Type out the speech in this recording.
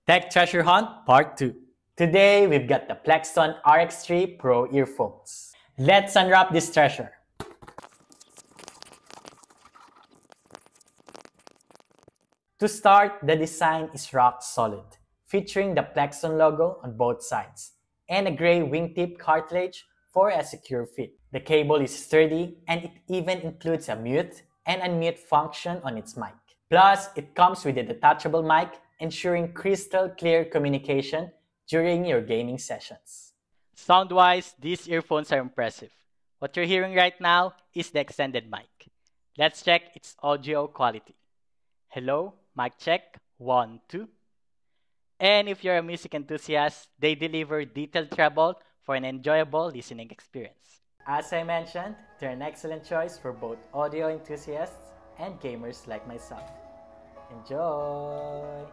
Tech Treasure Hunt Part 2. Today, we've got the Plexton RX3 Pro earphones. Let's unwrap this treasure. To start, the design is rock solid, featuring the Plexton logo on both sides and a gray wingtip cartilage for a secure fit. The cable is sturdy and it even includes a mute and unmute function on its mic. Plus, it comes with a detachable mic, ensuring crystal clear communication during your gaming sessions. Sound-wise, these earphones are impressive. What you're hearing right now is the extended mic. Let's check its audio quality. Hello, mic check, 1, 2. And if you're a music enthusiast, they deliver detailed treble for an enjoyable listening experience. As I mentioned, they're an excellent choice for both audio enthusiasts and gamers like myself. Enjoy!